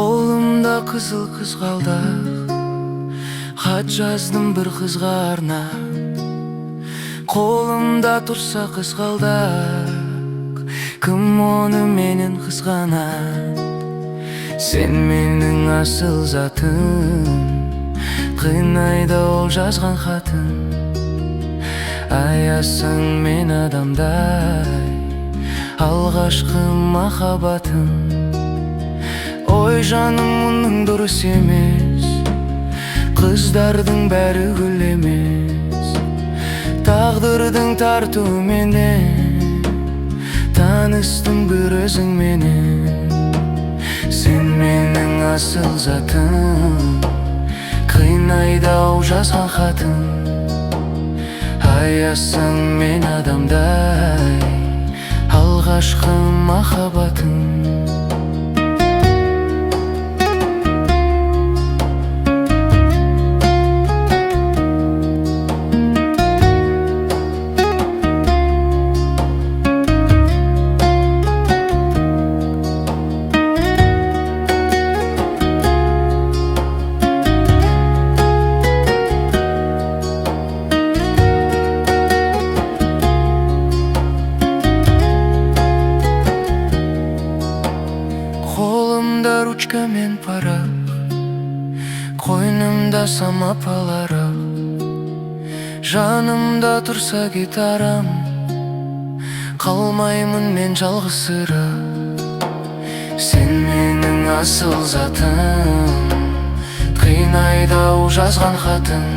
Қолымда қызыл қызғалдақ, хат жаздым бір қызға арнап. Қолымда тұрса қызғалдақ, кім оны менен қызғанат? Сен менің асыл затым, қинайды ол жазған хатын. Аясаң мен адамдай, алғашқы махаббатым. Ой жаным, мұның дұрыс емес, қыздардың бәрі гүл емес. Тағдырдың тартуыменен таныстым бір өзіңменен. Сен менің асыл затым, қинайды ау жазған хатын. Аясаң мен адамдай, алғашқы махаббатым. Қолымда ручка мен парақ, қойнымда самапаларым. Жанымда тұрса гитарам, қалмаймын мен жалғызсырап. Сен менің асыл затым, қинайды ау жазған хатын.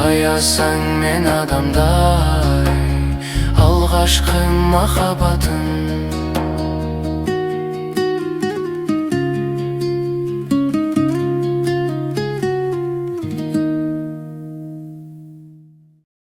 Аясаң мен адамдай, алғашқы махаббатым.